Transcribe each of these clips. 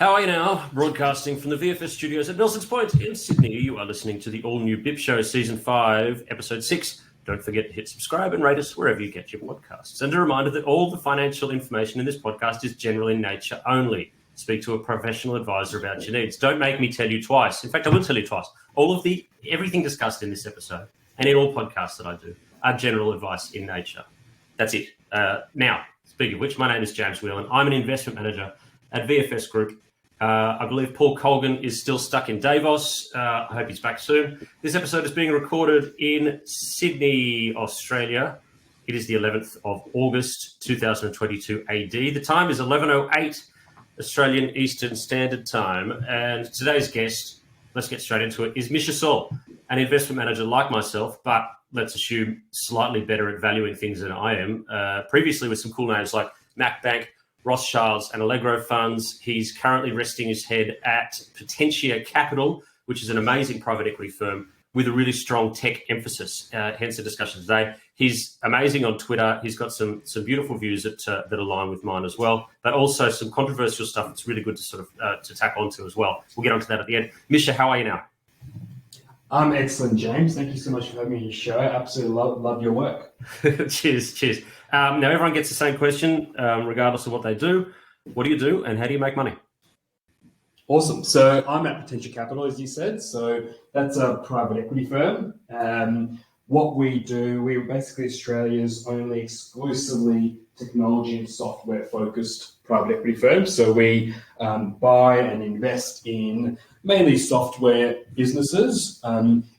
How are you now? Broadcasting from the VFS studios at Nelson's Point in Sydney. You are listening to the all-new BIP Show, Season 5, Episode 6. Don't forget to hit subscribe and rate us wherever you get your podcasts. And a reminder that all the financial information in this podcast is general in nature only. Speak to a professional advisor about your needs. Don't make me tell you twice. In fact, I will tell you twice. Everything discussed in this episode and in all podcasts that I do are general advice in nature. That's it. Now, speaking of which, my name is James Whelan. I'm an investment manager at VFS Group. I believe Paul Colgan is still stuck in Davos. I hope he's back soon. This episode is being recorded in Sydney, Australia. It is the 11th of August, 2022 AD. The time is 11:08 Australian Eastern Standard Time. And today's guest, let's get straight into it, is Misha Saul, an investment manager like myself, but let's assume slightly better at valuing things than I am. Previously with some cool names like Mac Bank, Rothschilds and Allegro funds. He's currently resting his head at Potentia Capital, which is an amazing private equity firm with a really strong tech emphasis, hence the discussion today. He's amazing on Twitter. He's got some beautiful views that align with mine as well, but also some controversial stuff that's really good to sort of to tap onto as well. We'll get onto that at the end. Misha, how are you now? I'm excellent, James. Thank you so much for having me on your show. I absolutely love your work. Cheers. Now, everyone gets the same question, regardless of what they do. What do you do and how do you make money? Awesome. So I'm at Potentia Capital, as you said. So that's a private equity firm. What we do, we're basically Australia's only exclusively technology and software focused private equity firm. So we buy and invest in mainly software businesses,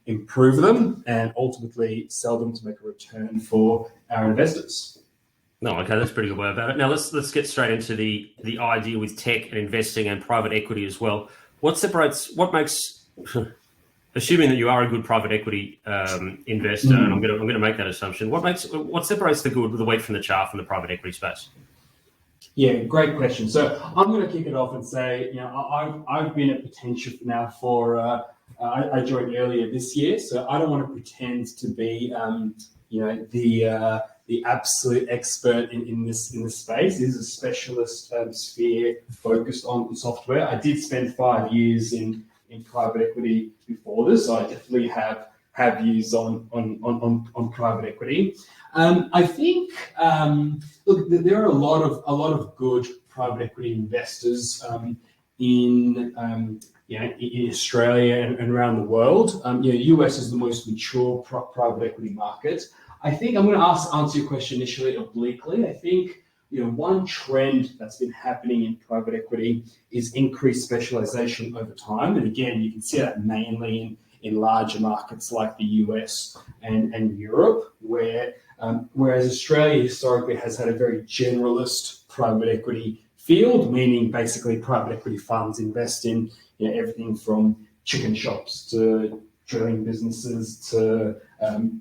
improve them, and ultimately sell them to make a return for our investors. No, okay, that's a pretty good way about it. Now let's get straight into the idea with tech and investing and private equity as well. What makes, assuming that you are a good private equity investor, and I'm going to make that assumption, what separates the wheat from the chaff in the private equity space? Yeah, great question. So I'm going to kick it off and say, I've been at Potentia now for I joined earlier this year, so I don't want to pretend to be the absolute expert in this space. It is a specialist sphere focused on software. I did spend 5 years in private equity before this, so I definitely have views on private equty. I think look, there are a lot of good private equity investors in Australia and around the world. US is the most mature private equity market. I think I'm going to answer your question initially obliquely. I think one trend that's been happening in private equity is increased specialization over time, and again, you can see that mainly in larger markets like the US and Europe, whereas Australia historically has had a very generalist private equity field, meaning basically private equity funds invest in everything from chicken shops to drilling businesses to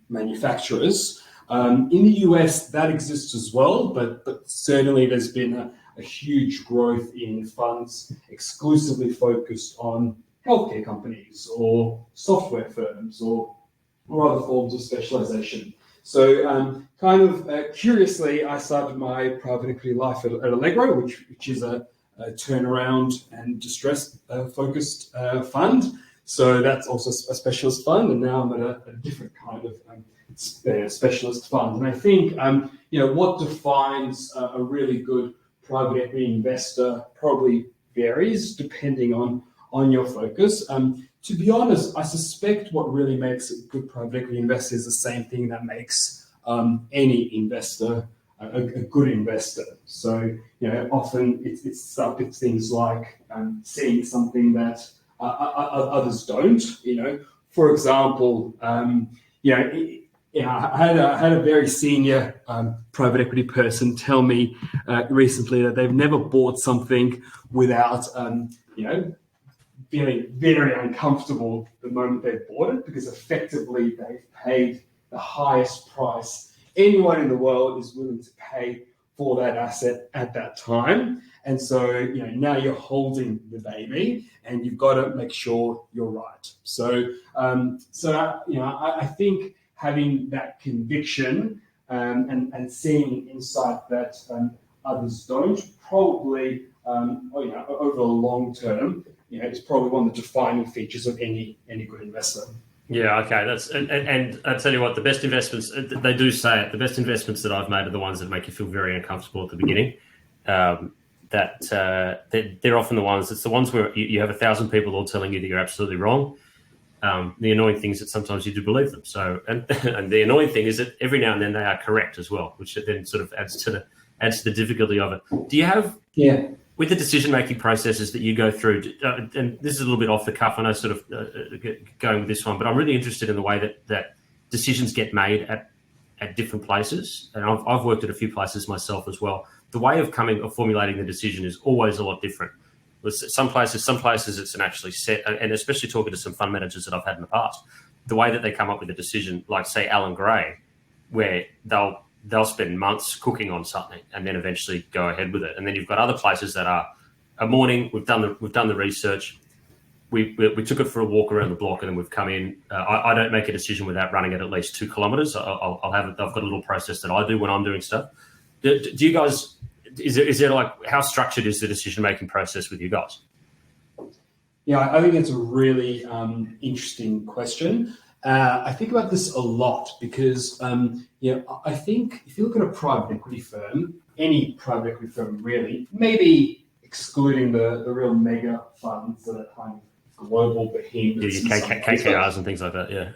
manufacturers. In the US, that exists as well, but certainly there's been a huge growth in funds exclusively focused on healthcare companies or software firms or other forms of specialization. So curiously, I started my private equity life at Allegro, which is a turnaround and distress focused fund. So that's also a specialist fund, and now I'm at a different kind of specialist fund. And I think what defines a really good private equity investor probably varies depending on your focus. To be honest, I suspect what really makes a good private equity investor is the same thing that makes any investor a good investor. So often it's things like seeing something that others don't. For example, I had a very senior private equity person tell me recently that they've never bought something without feeling very uncomfortable the moment they've bought it, because effectively they've paid the highest price anyone in the world is willing to pay for that asset at that time. And so, now you're holding the baby and you've got to make sure you're right. So, I think having that conviction and seeing insight that others don't probably over the long term, it's probably one of the defining features of any good investment. Yeah, okay. And I tell you what, the best investments, they do say it, the best investments that I've made are the ones that make you feel very uncomfortable at the beginning. They're often the ones. It's the ones where you have 1,000 people all telling you that you're absolutely wrong. The annoying thing is that sometimes you do believe them. So, and the annoying thing is that every now and then they are correct as well, which then sort of adds to the difficulty of it. Do you have with the decision-making processes that you go through, and this is a little bit off the cuff, I know sort of going with this one, but I'm really interested in the way that decisions get made at different places. And I've worked at a few places myself as well. The way of formulating the decision is always a lot different. With some places it's an actually set, and especially talking to some fund managers that I've had in the past, the way that they come up with a decision, like say Alan Gray, where they'll spend months cooking on something and then eventually go ahead with it. And then you've got other places that are a morning, we've done the research, we took it for a walk around the block, and then we've come in. I don't make a decision without running it at least 2 kilometers. I've got a little process that I do when I'm doing stuff. Do you guys? Is there like, how structured is the decision-making process with you guys? Yeah, I think it's a really interesting question. I think about this a lot because, I think if you look at a private equity firm, any private equity firm really, maybe excluding the real mega funds that are kind of global behemoths. Yeah, KKRs and things like that, yeah.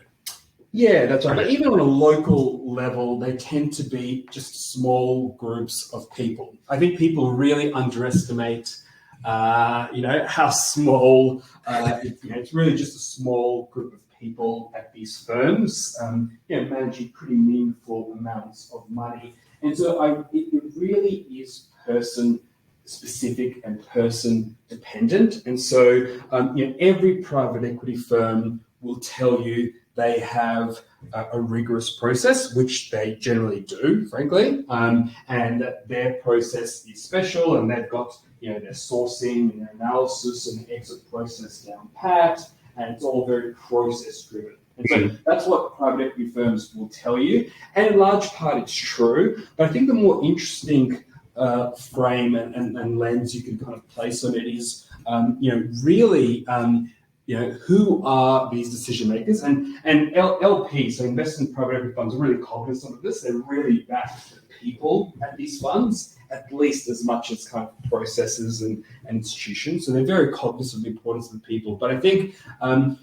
Yeah, that's right. But even on a local level, they tend to be just small groups of people. I think people really underestimate, how small. It's really just a small group of people at these firms, managing pretty meaningful amounts of money. And so it really is person specific and person dependent. And so, every private equity firm will tell you they have a rigorous process, which they generally do, frankly, and that their process is special, and they've got their sourcing and their analysis and exit process down pat, and it's all very process driven. And so that's what private equity firms will tell you, and in large part it's true. But I think the more interesting frame and lens you can kind of place on it is, really. Who are these decision makers? And LPs, so investment private equity funds, are really cognizant of this. They're really back to people at these funds, at least as much as kind of processes and institutions. So they're very cognizant of the importance of the people. But I think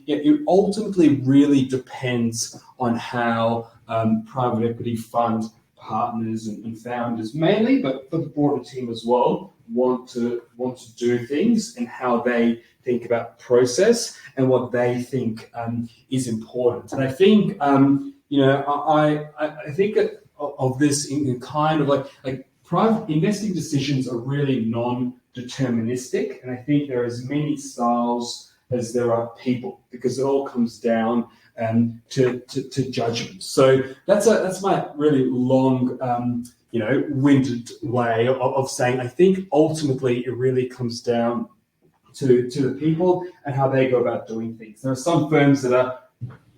it ultimately really depends on how private equity fund partners and founders mainly, but the broader team as well, want to do things, and how they think about process and what they think is important. And I think, I think of this in kind of like private investing decisions are really non-deterministic. And I think there are as many styles as there are people, because it all comes down to judgment. So that's my really long, winded way of saying, I think ultimately it really comes down to the people and how they go about doing things. There are some firms that are,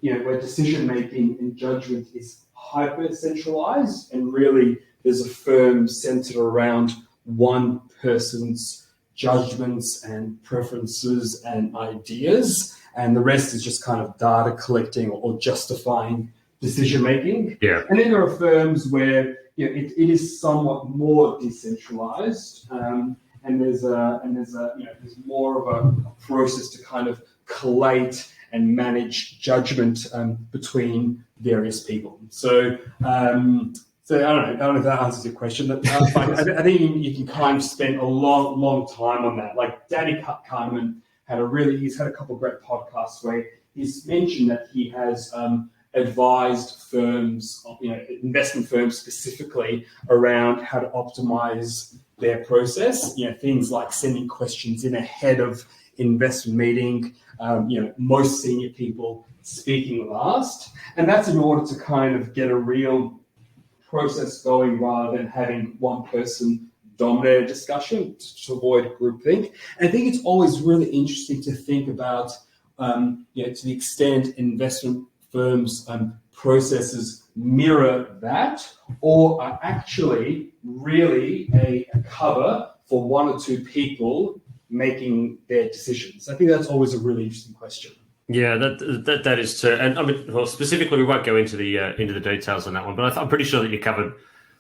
where decision making and judgment is hyper centralized, and really there's a firm centered around one person's judgments and preferences and ideas, and the rest is just kind of data collecting or justifying decision making. Yeah. And then there are firms where it is somewhat more decentralized. And there's more of a process to kind of collate and manage judgment between various people. So I don't know if that answers your question. But I think you can kind of spend a long time on that. Like Danny Kahneman he's had a couple of great podcasts where he's mentioned that he has advised firms, investment firms specifically, around how to optimize their process, things like sending questions in ahead of investment meeting, most senior people speaking last. And that's in order to kind of get a real process going rather than having one person dominate a discussion to avoid groupthink. And I think it's always really interesting to think about, to the extent investment firms' processes mirror that, or are actually really a cover for one or two people making their decisions? I think that's always a really interesting question. Yeah, that is true. And I mean, well, specifically, we won't go into the details on that one, but I'm pretty sure that you covered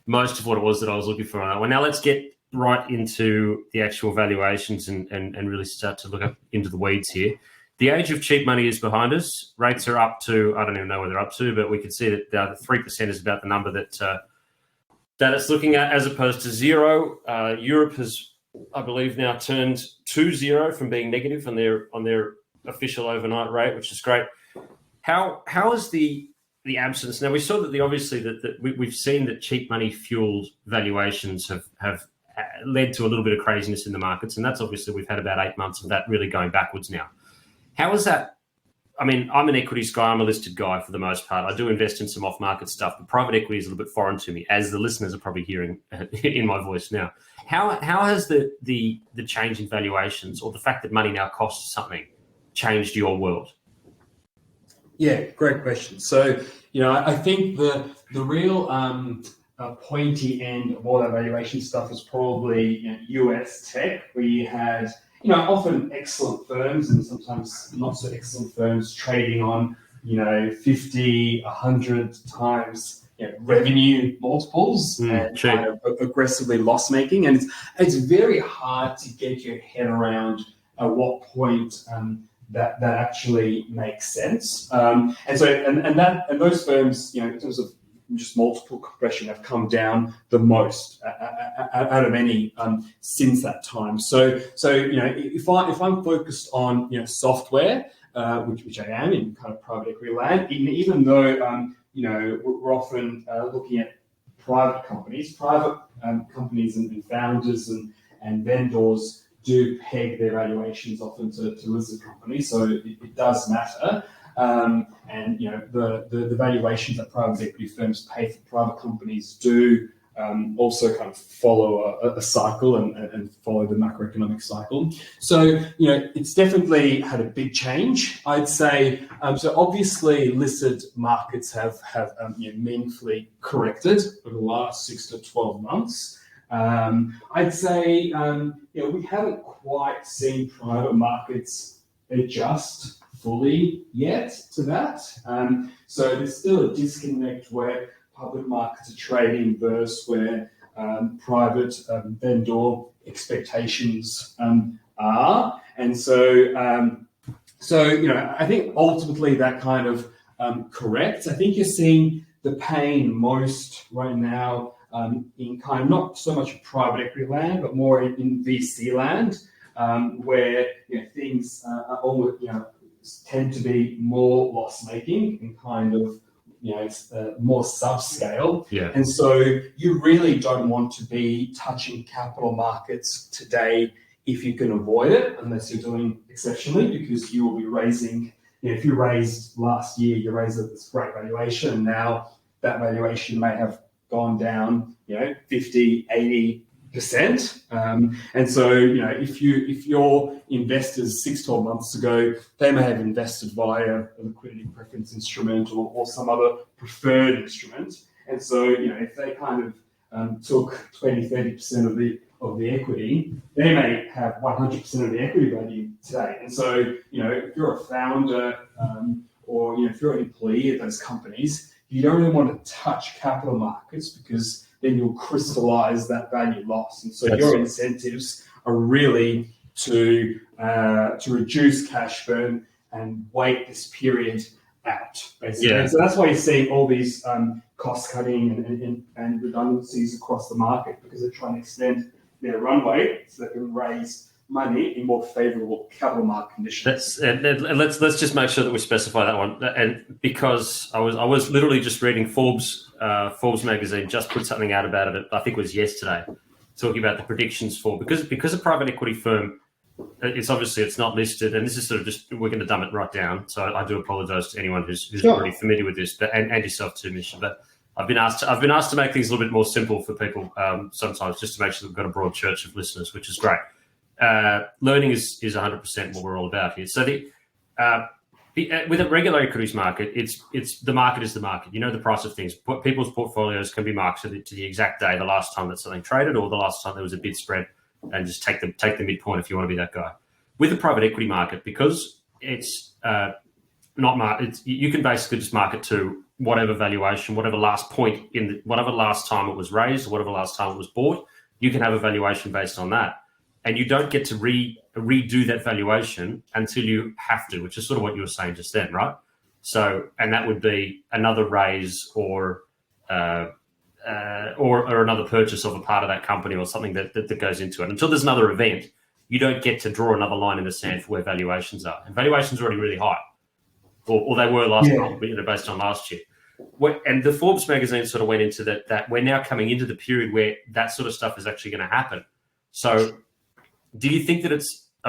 most of what it was that I was looking for on that one. Now let's get right into the actual valuations and really start to look up into the weeds here. The age of cheap money is behind us. Rates are up to, I don't even know where they're up to, but we can see that the 3% is about the number that it's looking at, as opposed to 0. Europe has, I believe, now turned to 0 from being negative on their official overnight rate, which is great. How is the absence? Now we saw that obviously that we've seen that cheap money fueled valuations have led to a little bit of craziness in the markets, and that's obviously we've had about 8 months of that really going backwards now. How is that? I mean, I'm an equities guy. I'm a listed guy for the most part. I do invest in some off-market stuff, but private equity is a little bit foreign to me, as the listeners are probably hearing in my voice now. How has the change in valuations, or the fact that money now costs something, changed your world? Yeah, great question. So, I think the real pointy end of all that valuation stuff is probably US tech, where you had often excellent firms and sometimes not so excellent firms trading on 50, 100 times revenue multiples and kind of aggressively loss making, and it's very hard to get your head around at what point that actually makes sense. And those firms, in terms of just multiple compression, have come down the most out of any since that time. So if I'm focused on software, which I am in kind of private equity land, even though we're often looking at private companies and founders and vendors do peg their valuations often to listed companies, so it does matter. And the valuations that private equity firms pay for private companies do also kind of follow a cycle and follow the macroeconomic cycle. So it's definitely had a big change, I'd say. So obviously listed markets have meaningfully corrected over the last 6 to 12 months. I'd say we haven't quite seen private markets adjust fully yet to that. So there's still a disconnect where public markets are trading versus where private vendor expectations are. And so I think ultimately that kind of corrects. I think you're seeing the pain most right now in kind of not so much private equity land, but more in VC land, where things are almost tend to be more loss making and kind of more subscale. Yeah. And so you really don't want to be touching capital markets today if you can avoid it, unless you're doing exceptionally, because you will be raising. If you raised last year, you raised this great valuation, and now that valuation may have gone down 50, 80%. And so if your investors 6-12 months ago, they may have invested via a liquidity preference instrument or some other preferred instrument, and so if they kind of took 20-30% of the equity, they may have 100% of the equity value today. And so if you're a founder or if you're an employee of those companies, you don't really want to touch capital markets, because then you'll crystallize that value loss. And so your incentives are really to reduce cash burn and wait this period out, basically. Yeah. So that's why you're seeing all these cost cutting and redundancies across the market, because they're trying to extend their runway so they can raise money in more favorable capital market conditions. Let's just make sure that we specify that one. And because I was literally just reading Forbes magazine just put something out about it. I think it was yesterday, talking about the predictions for because a private equity firm, it's not listed, and this is sort of just, we're going to dumb it right down. So I do apologise to anyone who's Sure. already familiar with this, but and yourself too, Misha. But I've been asked to make things a little bit more simple for people sometimes, just to make sure we've got a broad church of listeners, which is great. Learning is 100% what we're all about here. So with a regular equities market, it's the market is the market. The price of things. People's portfolios can be marked to the exact day, the last time that something traded, or the last time there was a bid spread and just take the midpoint if you want to be that guy. With the private equity market, because it's not market, you can basically just market to whatever valuation, whatever last point whatever last time it was raised, or whatever last time it was bought. You can have a valuation based on that, and you don't get to redo that valuation until you have to, which is sort of what you were saying just then, right? So, and that would be another raise or another purchase of a part of that company or something that goes into it. Until there's another event, you don't get to draw another line in the sand for where valuations are. And valuations are already really high, or they were last month, based on last year. And the Forbes magazine sort of went into that we're now coming into the period where that sort of stuff is actually going to happen. So do you think that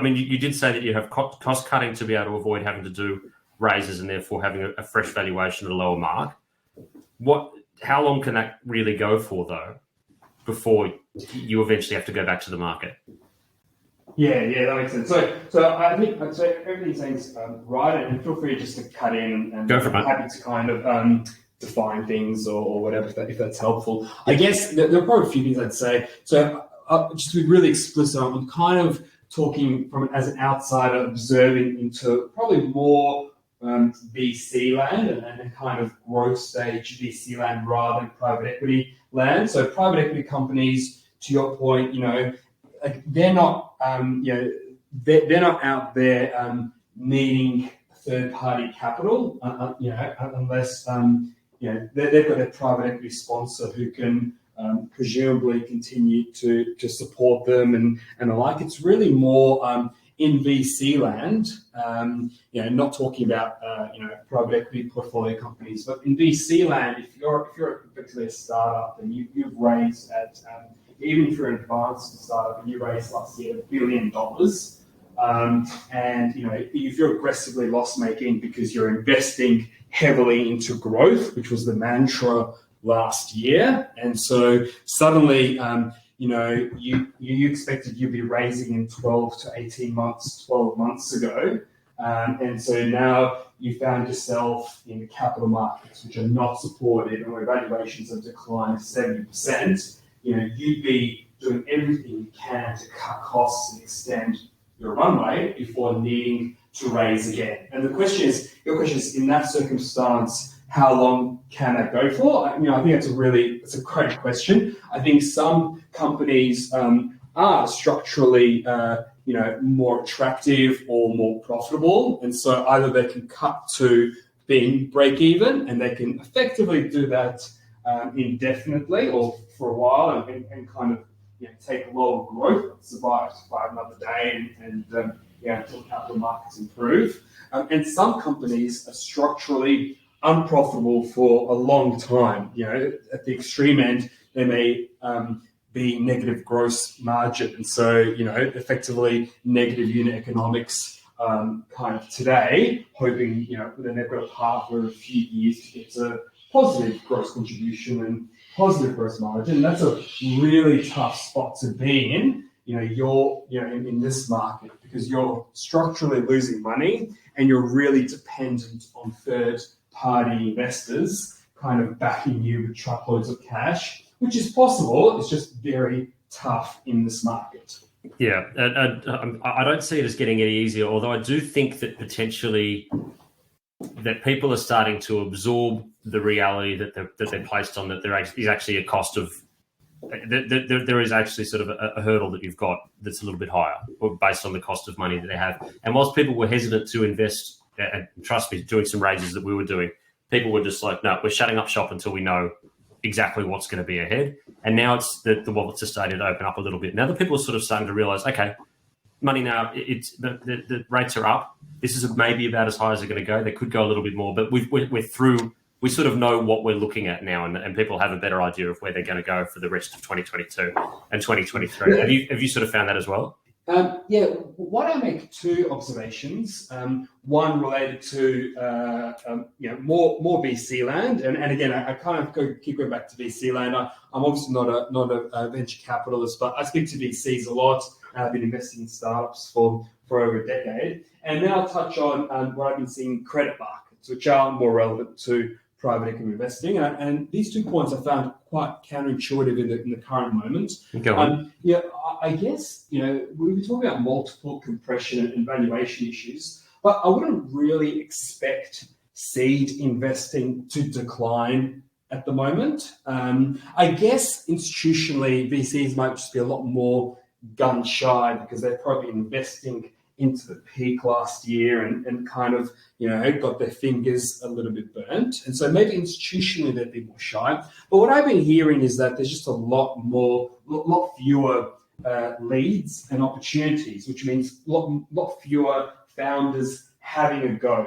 you did say that you have cost cutting to be able to avoid having to do raises and therefore having a fresh valuation at a lower mark. How long can that really go for, though, before you eventually have to go back to the market? Yeah, that makes sense. So I think everything seems right, and feel free just to cut in and go for it. I'm happy to kind of define things or whatever if that's helpful. I guess there are probably a few things I'd say. So just to be really explicit, I'm kind of talking as an outsider observing into probably more VC land and kind of growth stage VC land rather than private equity land. So private equity companies, to your point, they're not they're not out there needing third party capital, unless they've got a private equity sponsor who can presumably continue to support them and the like. It's really more in VC land, not talking about private equity portfolio companies, but in VC land, if you're effectively a startup and you've raised at even if you're an advanced startup and you raised last year $1 billion, and if you're aggressively loss making because you're investing heavily into growth, which was the mantra last year, and so suddenly you expected you'd be raising in 12 to 18 months, 12 months ago. And so now you found yourself in the capital markets, which are not supported, and where valuations have declined 70%. You'd be doing everything you can to cut costs and extend your runway before needing to raise again. And your question is, in that circumstance, how long can that go for? I think it's a great question. I think some companies are structurally, more attractive or more profitable, and so either they can cut to being break even, and they can effectively do that indefinitely or for a while, and kind of take lower growth, survive another day, and until capital markets improve. And some companies are structurally unprofitable for a long time. At the extreme end, they may be negative gross margin, and so effectively negative unit economics kind of today, hoping then they've got a path for a few years to get to positive gross contribution and positive gross margin. That's a really tough spot to be in. You're in this market because you're structurally losing money and you're really dependent on third-party investors kind of backing you with truckloads of cash, which is possible. It's just very tough in this market. Yeah, and I don't see it as getting any easier, although I do think that potentially that people are starting to absorb the reality that they're placed on, that there is actually a cost of, there is actually sort of a hurdle that you've got that's a little bit higher based on the cost of money that they have. And whilst people were hesitant to invest, and trust me, doing some raises that we were doing, people were just like, no, we're shutting up shop until we know exactly what's going to be ahead. And now it's the wallets are starting to open up a little bit. Now the people are sort of starting to realize, okay, money now, the rates are up. This is maybe about as high as they're going to go. They could go a little bit more, but we're through. We sort of know what we're looking at now, and people have a better idea of where they're going to go for the rest of 2022 and 2023. Have you sort of found that as well? Why don't I make two observations? One related to more VC land, and again I kind of keep going back to VC land. I'm obviously not a venture capitalist, but I speak to VCs a lot. I've been investing in startups for over a decade, and then I'll touch on what I've been seeing in credit markets, which are more relevant to private equity investing. And these 2 points I found quite counterintuitive in the current moment. Go on. I guess, we were talking about multiple compression and valuation issues, but I wouldn't really expect seed investing to decline at the moment. I guess institutionally, VCs might just be a lot more gun shy because they're probably investing into the peak last year and kind of, got their fingers a little bit burnt. And so maybe institutionally they'd be more shy. But what I've been hearing is that there's just a lot fewer leads and opportunities, which means a lot fewer founders having a go.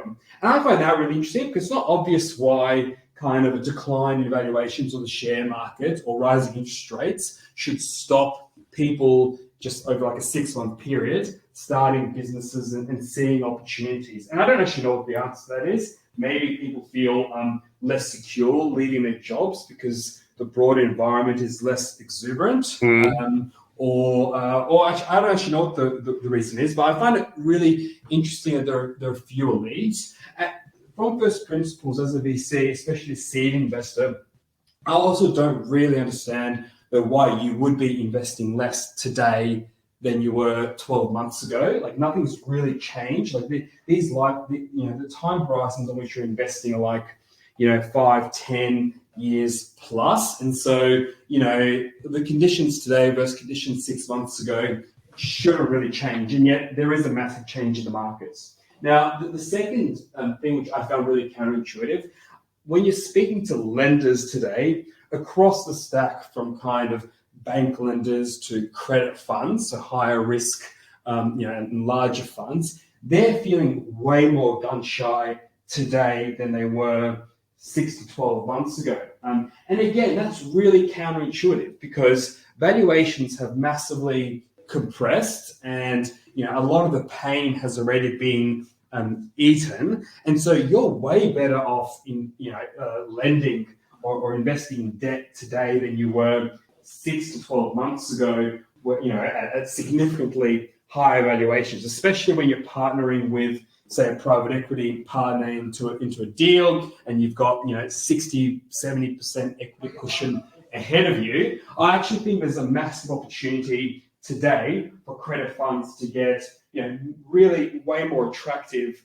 And I find that really interesting because it's not obvious why kind of a decline in valuations on the share market or rising interest rates should stop people just over like a 6-month period starting businesses and seeing opportunities. And I don't actually know what the answer to that is. Maybe people feel less secure leaving their jobs because the broader environment is less exuberant. Or actually, I don't actually know what the reason is, but I find it really interesting that there are fewer leads. From first principles as a VC, especially a seed investor, I also don't really understand why you would be investing less today than you were 12 months ago. Like nothing's really changed. Like the time horizons on which you're investing are like, 5-10 years plus. And so, the conditions today versus conditions 6 months ago shouldn't really change. And yet there is a massive change in the markets. Now, the second thing which I found really counterintuitive, when you're speaking to lenders today, across the stack from kind of bank lenders to credit funds, so higher risk, and larger funds, they're feeling way more gun shy today than they were 6 to 12 months ago. And again, that's really counterintuitive because valuations have massively compressed and, a lot of the pain has already been eaten. And so you're way better off in, lending or investing in debt today than you were 6 to 12 months ago, at significantly higher valuations, especially when you're partnering with, say, a private equity partner into a deal and you've got, 60, 70% equity cushion ahead of you. I actually think there's a massive opportunity today for credit funds to get, really way more attractive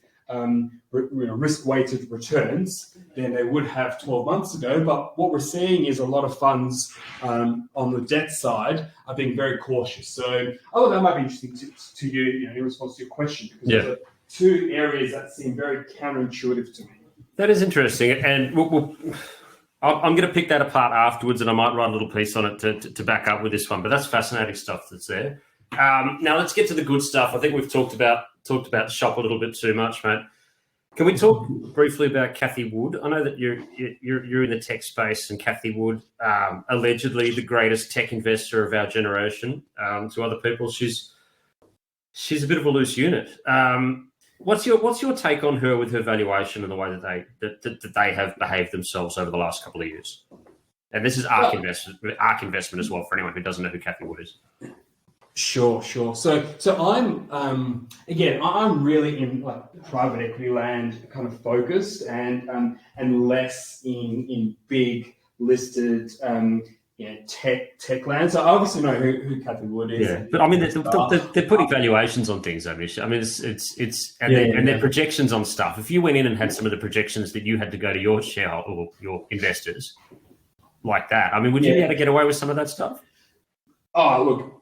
risk-weighted returns than they would have 12 months ago. But what we're seeing is a lot of funds on the debt side are being very cautious. So I thought that might be interesting to you, in response to your question, because those are 2 areas that seem very counterintuitive to me. That is interesting. And I'm going to pick that apart afterwards, and I might write a little piece on it to back up with this one. But that's fascinating stuff that's there. Now let's get to the good stuff. I think we've talked about shop a little bit too much, mate. Can we talk briefly about Cathie Wood? I know that you're in the tech space, and Cathie Wood, allegedly the greatest tech investor of our generation. To other people, she's a bit of a loose unit. What's your take on her with her valuation and the way that they have behaved themselves over the last couple of years? And this is ARK Investment as well for anyone who doesn't know who Cathie Wood is. Sure. So I'm really in like private equity land kind of focused and less in big listed tech land. So I obviously know who Cathie Wood is. Yeah, but I mean they're putting valuations on things, though, Misha. I mean their projections on stuff. If you went in and had some of the projections that you had to go to your shareholder or your investors like that, I mean, would you be able to get away with some of that stuff? Oh, look.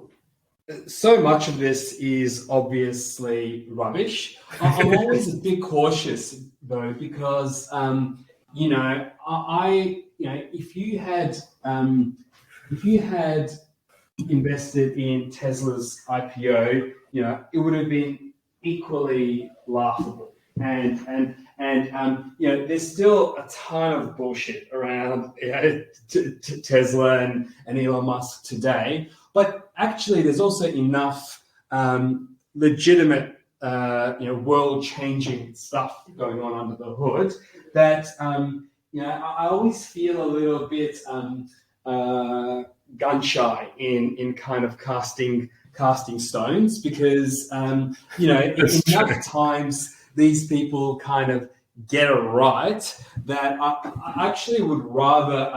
So much of this is obviously rubbish. I'm always a bit cautious though, because if you had invested in Tesla's IPO, it would have been equally laughable. And there's still a ton of bullshit around Tesla and Elon Musk today. But actually, there's also enough legitimate, world-changing stuff going on under the hood that, I always feel a little bit gun-shy in kind of casting stones because, enough times these people kind of get it right, that I actually would rather.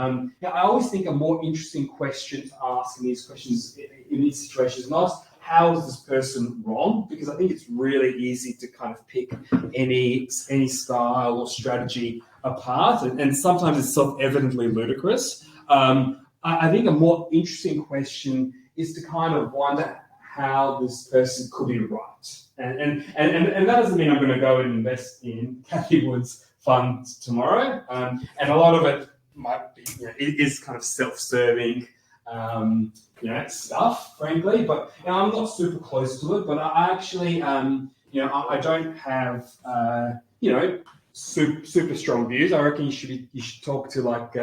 I always think a more interesting question to ask in these questions, in these situations, not how is this person wrong? Because I think it's really easy to kind of pick any style or strategy apart, and sometimes it's self-evidently ludicrous. I think a more interesting question is to kind of wonder how this person could be right. And that doesn't mean I'm going to go and invest in Cathy Wood's fund tomorrow. And a lot of it might be, it is kind of self-serving, stuff, frankly. But I'm not super close to it. But I actually, I don't have, super strong views. I reckon you should talk to like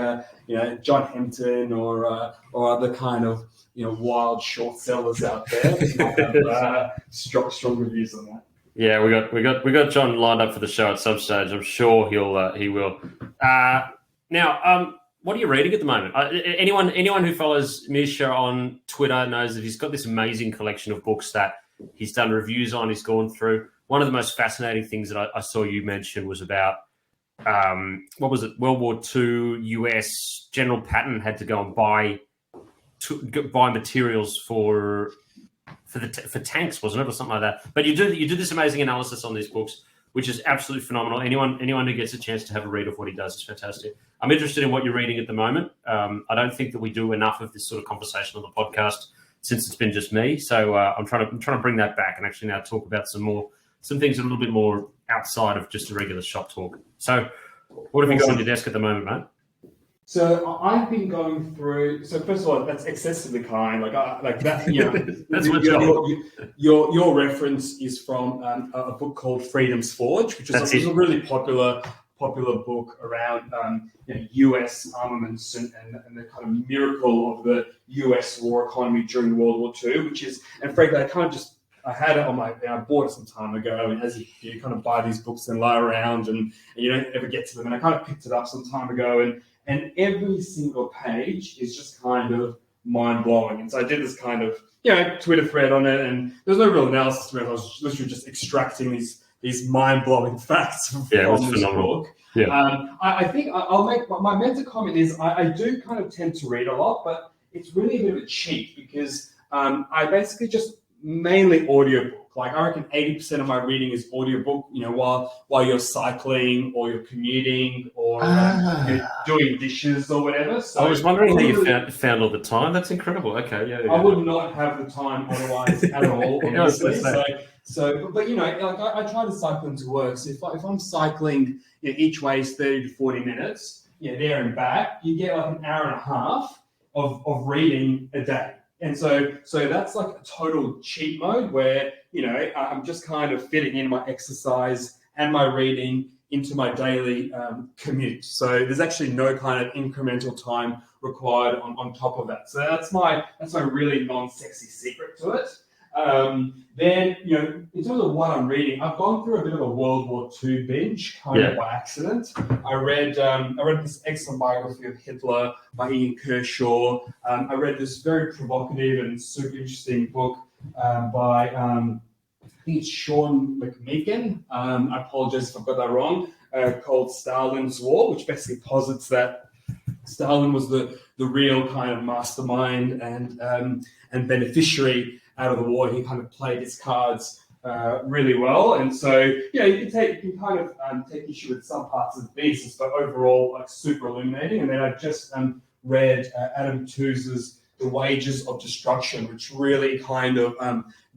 John Hampton or other kind of wild short sellers out there who might have strong reviews on that. Yeah, we got John lined up for the show at some stage. I'm sure he will. Now, what are you reading at the moment? Anyone who follows Misha on Twitter knows that he's got this amazing collection of books that he's done reviews on. He's gone through. One of the most fascinating things that I saw you mention was about what was it? World War II US General Patton had to go and buy materials for tanks, wasn't it, or something like that? But you do this amazing analysis on these books, which is absolutely phenomenal. Anyone who gets a chance to have a read of what he does is fantastic. I'm interested in what you're reading at the moment. I don't think that we do enough of this sort of conversation on the podcast since it's been just me. So I'm trying to bring that back and actually now talk about some things a little bit more outside of just a regular shop talk. So what have you got on your desk at the moment, mate? So I've been going through. So first of all, that's excessively kind. Like that. That's what your reference is from a book called Freedom's Forge, which is a really popular book around U.S. armaments and the kind of miracle of the U.S. war economy during World War II, which is, and frankly, I had it on I bought it some time ago, and as you kind of buy these books and lie around and you don't ever get to them, and I kind of picked it up some time ago, and every single page is just kind of mind-blowing. And so I did this kind of Twitter thread on it, and there's no real analysis to it. I was literally just extracting these mind-blowing facts from this book. Yeah. I think I'll make my meta comment is I do kind of tend to read a lot, but it's really a bit of a cheat because I basically just mainly audiobook. Like I reckon 80% of my reading is audiobook, while you're cycling or you're commuting or you're doing dishes or whatever. So I was wondering how you found all the time. That's incredible. Okay, yeah. I would not have the time otherwise at all, honestly. But I try to cycle into work. So if I'm cycling, each way is 30 to 40 minutes, there and back, you get like an hour and a half of reading a day. And so that's like a total cheat mode where, I'm just kind of fitting in my exercise and my reading into my daily commute. So there's actually no kind of incremental time required on top of that. So that's my really non-sexy secret to it. Then, in terms of what I'm reading, I've gone through a bit of a World War II binge, kind of by accident. I read this excellent biography of Hitler by Ian Kershaw. I read this very provocative and super interesting book by, I think it's Sean McMeekin. I apologize if I've got that wrong, called Stalin's War, which basically posits that Stalin was the real kind of mastermind and beneficiary out of the war. He kind of played his cards really well, and so you can kind of take issue with some parts of the thesis, but overall, like super illuminating. And then I just read Adam Tooze's The Wages of Destruction, which really kind of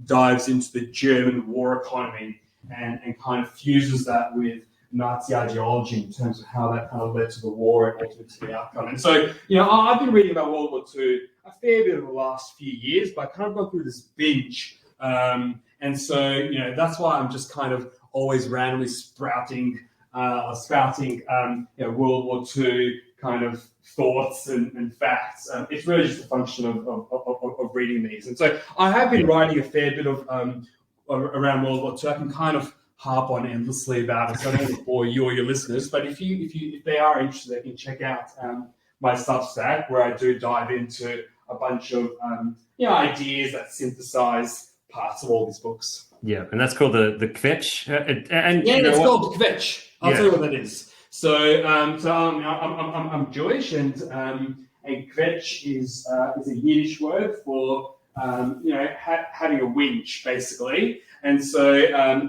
dives into the German war economy and kind of fuses that with Nazi ideology in terms of how that kind of led to the war and ultimately to the outcome. And so, I've been reading about World War II a fair bit of the last few years, but I kind of gone through this binge. And so, that's why I'm just kind of always randomly sprouting World War II kind of thoughts and facts. It's really just a function of reading these. And so I have been writing a fair bit of around World War II. I can kind of harp on endlessly about it, so I don't want to bore you or your listeners. But if they are interested, they can check out my Substack, where I do dive into a bunch of ideas that synthesize parts of all these books. Yeah. and that's called the kvetch. And Yeah, you know it's what? called kvetch. I'll Yeah. tell you what that is. So, I'm Jewish, and kvetch is a Yiddish word for having a winch, basically. And so,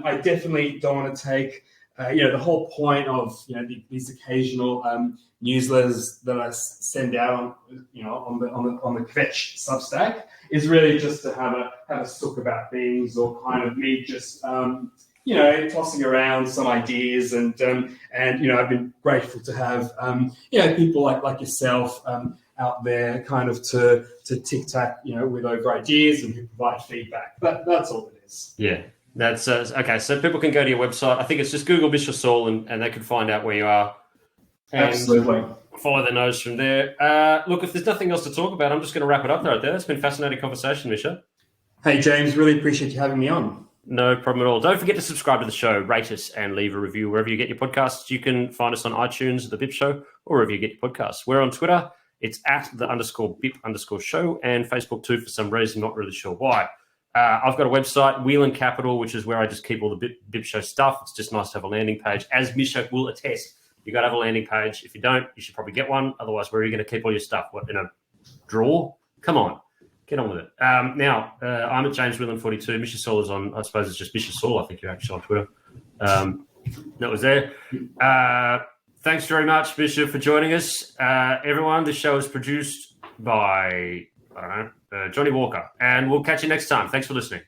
I definitely don't want to take the whole point of these occasional newsletters that I send out on the kvetch Substack is really just to have a sook about things, or kind of me just tossing around some ideas, and I've been grateful to have people like yourself out there kind of to tic tac with over ideas and who provide feedback. That's all it is. Yeah. That's okay. So people can go to your website. I think it's just Google Misha Saul, and they can find out where you are. And Absolutely. follow the nose from there. Look, if there's nothing else to talk about, I'm just going to wrap it up right there. It's been a fascinating conversation, Misha. Hey, James, really appreciate you having me on. No problem at all. Don't forget to subscribe to the show, rate us, and leave a review wherever you get your podcasts. You can find us on iTunes, The Bip Show, or wherever you get your podcasts. We're on Twitter. It's at @the_bip_show, and Facebook too, for some reason. Not really sure why. I've got a website, Whelan Capital, which is where I just keep all the Bip Show stuff. It's just nice to have a landing page. As Misha will attest, you got to have a landing page. If you don't, you should probably get one. Otherwise, where are you going to keep all your stuff? What, in a drawer? Come on. Get on with it. Now, I'm at James Whelan 42. Misha Saul is on, I suppose it's just Misha Saul, I think you're actually on Twitter. That was there. Thanks very much, Misha, for joining us. Everyone, this show is produced by, Johnny Walker. And we'll catch you next time. Thanks for listening.